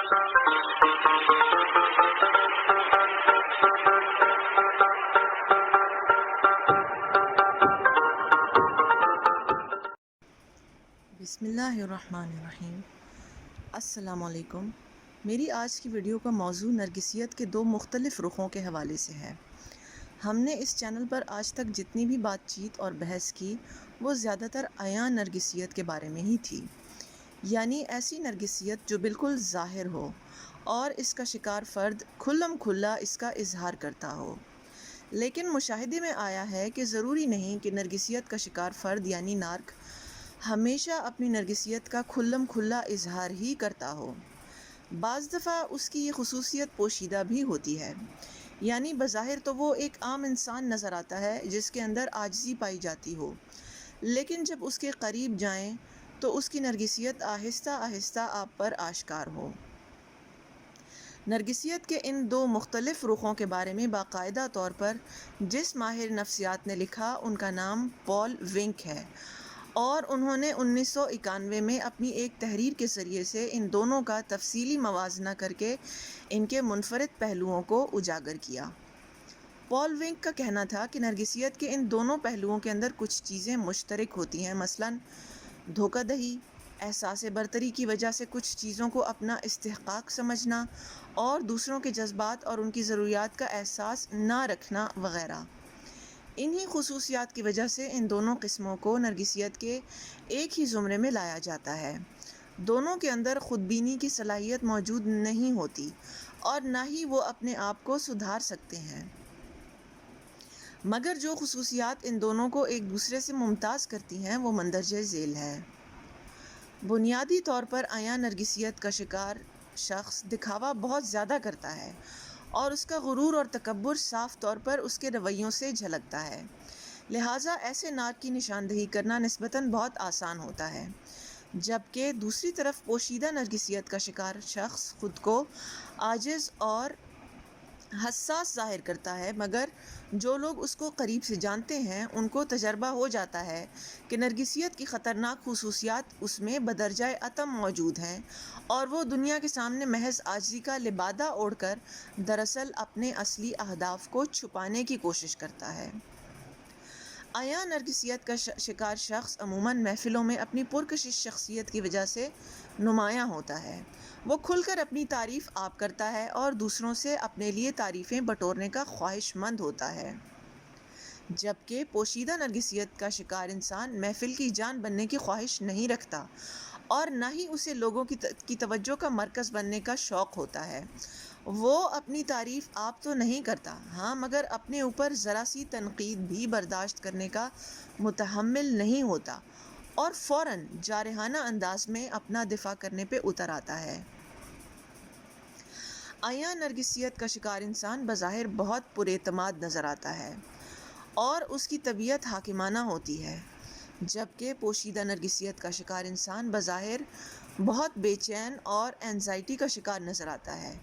بسم اللہ الرحمن الرحیم۔ السلام علیکم۔ میری آج کی ویڈیو کا موضوع نرگسیت کے دو مختلف رخوں کے حوالے سے ہے۔ ہم نے اس چینل پر آج تک جتنی بھی بات چیت اور بحث کی وہ زیادہ تر عیاں نرگسیت کے بارے میں ہی تھی، یعنی ایسی نرگسیت جو بالکل ظاہر ہو اور اس کا شکار فرد کھلم کھلا اس کا اظہار کرتا ہو۔ لیکن مشاہدے میں آیا ہے کہ ضروری نہیں کہ نرگسیت کا شکار فرد یعنی نارک ہمیشہ اپنی نرگسیت کا کھلم کھلا اظہار ہی کرتا ہو۔ بعض دفعہ اس کی یہ خصوصیت پوشیدہ بھی ہوتی ہے، یعنی بظاہر تو وہ ایک عام انسان نظر آتا ہے جس کے اندر عاجزی پائی جاتی ہو، لیکن جب اس کے قریب جائیں تو اس کی نرگسیت آہستہ آہستہ آپ پر آشکار ہو۔ نرگسیت کے ان دو مختلف رخوں کے بارے میں باقاعدہ طور پر جس ماہر نفسیات نے لکھا ان کا نام پال ونک ہے، اور انہوں نے 1991 میں اپنی ایک تحریر کے ذریعے سے ان دونوں کا تفصیلی موازنہ کر کے ان کے منفرد پہلوؤں کو اجاگر کیا۔ پال ونک کا کہنا تھا کہ نرگسیت کے ان دونوں پہلوؤں کے اندر کچھ چیزیں مشترک ہوتی ہیں، مثلاً دھوکہ دہی، احساس برتری کی وجہ سے کچھ چیزوں کو اپنا استحقاق سمجھنا، اور دوسروں کے جذبات اور ان کی ضروریات کا احساس نہ رکھنا وغیرہ۔ انہی خصوصیات کی وجہ سے ان دونوں قسموں کو نرگسیت کے ایک ہی زمرے میں لایا جاتا ہے۔ دونوں کے اندر خود بینی کی صلاحیت موجود نہیں ہوتی اور نہ ہی وہ اپنے آپ کو سدھار سکتے ہیں، مگر جو خصوصیات ان دونوں کو ایک دوسرے سے ممتاز کرتی ہیں وہ مندرجہ ذیل ہے۔ بنیادی طور پر عیاں نرگسیت کا شکار شخص دکھاوا بہت زیادہ کرتا ہے اور اس کا غرور اور تکبر صاف طور پر اس کے رویوں سے جھلکتا ہے، لہٰذا ایسے نارک کی نشاندہی کرنا نسبتاً بہت آسان ہوتا ہے، جبکہ دوسری طرف پوشیدہ نرگسیت کا شکار شخص خود کو عاجز اور حساس ظاہر کرتا ہے، مگر جو لوگ اس کو قریب سے جانتے ہیں ان کو تجربہ ہو جاتا ہے کہ نرگسیت کی خطرناک خصوصیات اس میں بدرجہ اتم موجود ہیں، اور وہ دنیا کے سامنے محض عاجزی کا لبادہ اوڑھ کر دراصل اپنے اصلی اہداف کو چھپانے کی کوشش کرتا ہے۔ عیاں نرگسیت کا شکار شخص عموماً محفلوں میں اپنی پرکشش شخصیت کی وجہ سے نمایاں ہوتا ہے۔ وہ کھل کر اپنی تعریف آپ کرتا ہے اور دوسروں سے اپنے لیے تعریفیں بٹورنے کا خواہش مند ہوتا ہے، جبکہ پوشیدہ نرگسیت کا شکار انسان محفل کی جان بننے کی خواہش نہیں رکھتا اور نہ ہی اسے لوگوں کی توجہ کا مرکز بننے کا شوق ہوتا ہے۔ وہ اپنی تعریف آپ تو نہیں کرتا، ہاں، مگر اپنے اوپر ذرا سی تنقید بھی برداشت کرنے کا متحمل نہیں ہوتا اور فوراً جارحانہ انداز میں اپنا دفاع کرنے پہ اتر آتا ہے۔ عیاں نرگسیت کا شکار انسان بظاہر بہت پراعتماد نظر آتا ہے اور اس کی طبیعت حاکمانہ ہوتی ہے، جبکہ پوشیدہ نرگسیت کا شکار انسان بظاہر بہت بے چین اور اینزائٹی کا شکار نظر آتا ہے۔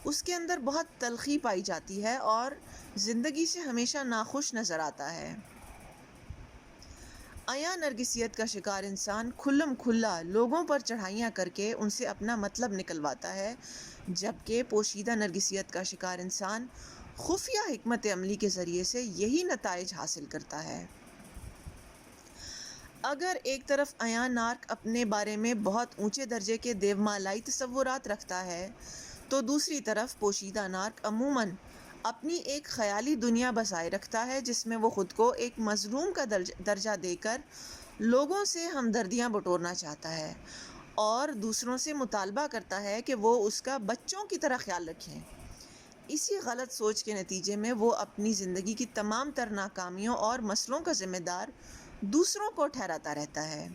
اس کے اندر بہت تلخی پائی جاتی ہے اور زندگی سے ہمیشہ ناخوش نظر آتا ہے۔ عیاں نرگسیت کا شکار انسان کھلم کھلا لوگوں پر چڑھائیاں کر کے ان سے اپنا مطلب نکلواتا ہے، جبکہ پوشیدہ نرگسیت کا شکار انسان خفیہ حکمت عملی کے ذریعے سے یہی نتائج حاصل کرتا ہے۔ اگر ایک طرف عیاں نارک اپنے بارے میں بہت اونچے درجے کے دیومالائی تصورات رکھتا ہے، تو دوسری طرف پوشیدہ نارک عموماً اپنی ایک خیالی دنیا بسائے رکھتا ہے جس میں وہ خود کو ایک مظلوم کا درجہ دے کر لوگوں سے ہمدردیاں بٹورنا چاہتا ہے اور دوسروں سے مطالبہ کرتا ہے کہ وہ اس کا بچوں کی طرح خیال رکھیں۔ اسی غلط سوچ کے نتیجے میں وہ اپنی زندگی کی تمام تر ناکامیوں اور مسئلوں کا ذمہ دار دوسروں کو ٹھہراتا رہتا ہے۔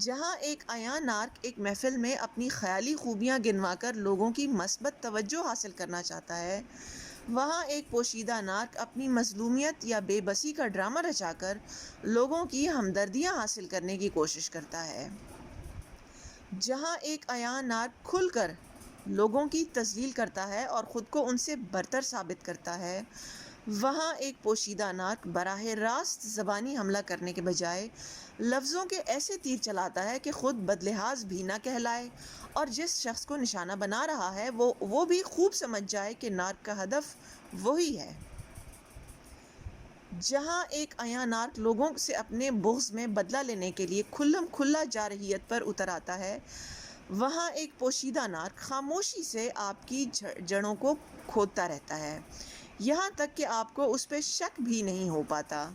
جہاں ایک عیاں نارک ایک محفل میں اپنی خیالی خوبیاں گنوا کر لوگوں کی مثبت توجہ حاصل کرنا چاہتا ہے، وہاں ایک پوشیدہ نارک اپنی مظلومیت یا بے بسی کا ڈرامہ رچا کر لوگوں کی ہمدردیاں حاصل کرنے کی کوشش کرتا ہے۔ جہاں ایک عیاں نارک کھل کر لوگوں کی تذلیل کرتا ہے اور خود کو ان سے برتر ثابت کرتا ہے، وہاں ایک پوشیدہ نارک براہ راست زبانی حملہ کرنے کے بجائے لفظوں کے ایسے تیر چلاتا ہے کہ خود بدلحاظ بھی نہ کہلائے، اور جس شخص کو نشانہ بنا رہا ہے وہ بھی خوب سمجھ جائے کہ نارک کا ہدف وہی ہے۔ جہاں ایک عیاں نارک لوگوں سے اپنے بغض میں بدلہ لینے کے لیے کھلم کھلا جارحیت پر اتر آتا ہے، وہاں ایک پوشیدہ نارک خاموشی سے آپ کی جڑوں کو کھودتا رہتا ہے، یہاں تک کہ آپ کو اس پہ شک بھی نہیں ہو پاتا۔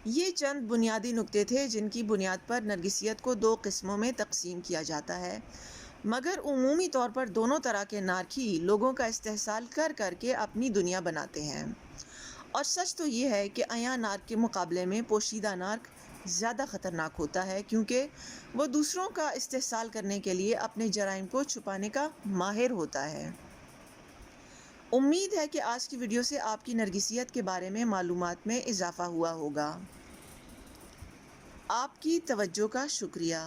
یہ چند بنیادی نکتے تھے جن کی بنیاد پر نرگسیت کو دو قسموں میں تقسیم کیا جاتا ہے، مگر عمومی طور پر دونوں طرح کے نارک ہی لوگوں کا استحصال کر کر کے اپنی دنیا بناتے ہیں۔ اور سچ تو یہ ہے کہ عیاں نارک کے مقابلے میں پوشیدہ نارک زیادہ خطرناک ہوتا ہے، کیونکہ وہ دوسروں کا استحصال کرنے کے لیے اپنے جرائم کو چھپانے کا ماہر ہوتا ہے۔ امید ہے کہ آج کی ویڈیو سے آپ کی نرگسیت کے بارے میں معلومات میں اضافہ ہوا ہوگا۔ آپ کی توجہ کا شکریہ۔